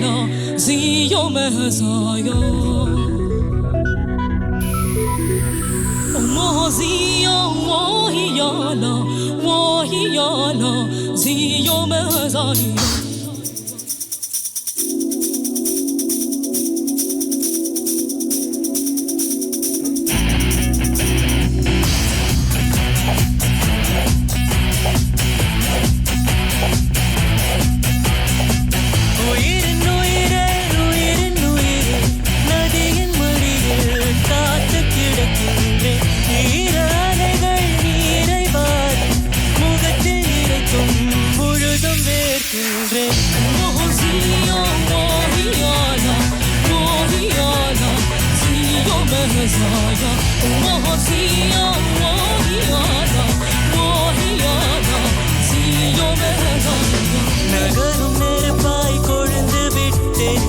了，只有没所有。我只有我有了，我有了，只有没所有。நகரும் நெருப்பாய் கொழுந்து விட்டேன்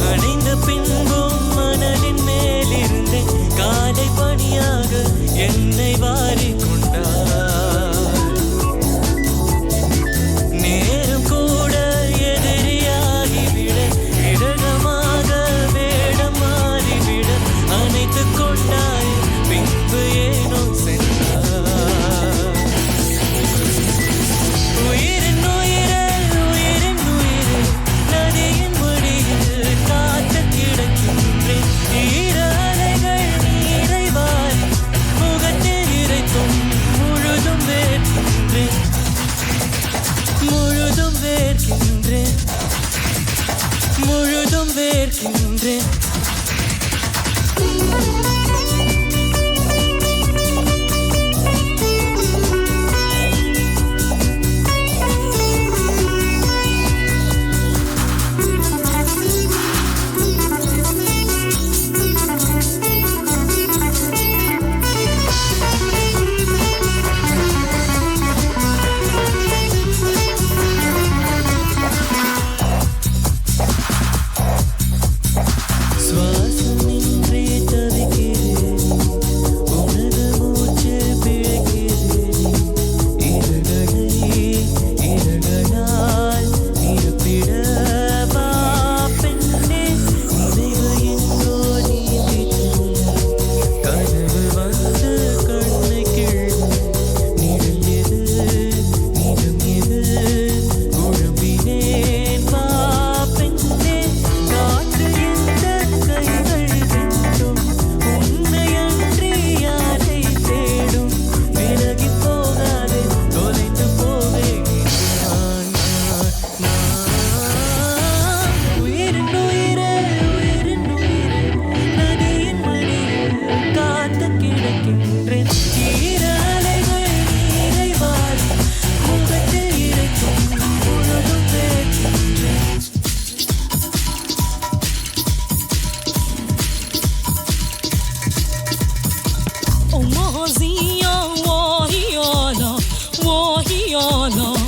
அணைந்த பின்பும் மனதின் மேலிருந்தேன் காலை பணியாக என்னை வாரிக் கொண்டார் நேரம் கூட எதிரியாகிவிட இடகமாக வேடம் மாறிவிட அணைத்துக் கொண்டாய் பின்பு ஏனோ சென்றார் உயிரின் உயிரே உயிரின் உயிரே நதியின் முடியில் காத்து கிடக்கின்றேன் ஈர அலைகள் நீரை வாரி முகத்தில் இறைத்தும் முழுதும் வேர்க்கின்றேன் முழுதும் வேர்க்கின்றேன் முழுதும் வேர்க்கின்றேன் சுவாசமின்றி தவிக்கிறேன் உனது மூச்சு பிழைக்கிறேன் இரகளை இரகளால் நிரப்பிட வா பெண்ணே நினைவு எங்கோ நீந்திச் கனவு வந்து கண்ணை கிள்ளும் நிழல் எது நிறம் எது குழம்பினேன் வா பெண்ணே காற்று எந்த கைகள் வெட்டும் உன்னையன்றி யாரை தேடும் விலகி போகாதே தொலைந்து போவேன் உயிரின் உயிரே உயிரின் உயிரே நதியின் மடியில் காத்து கிடக்கின்றேன் ஈர அலைகள் நீரை வாரி முகத்தில் இறைக்கும் முழுதும் வேர்க்கின்றேன்我只有我有了，我有了。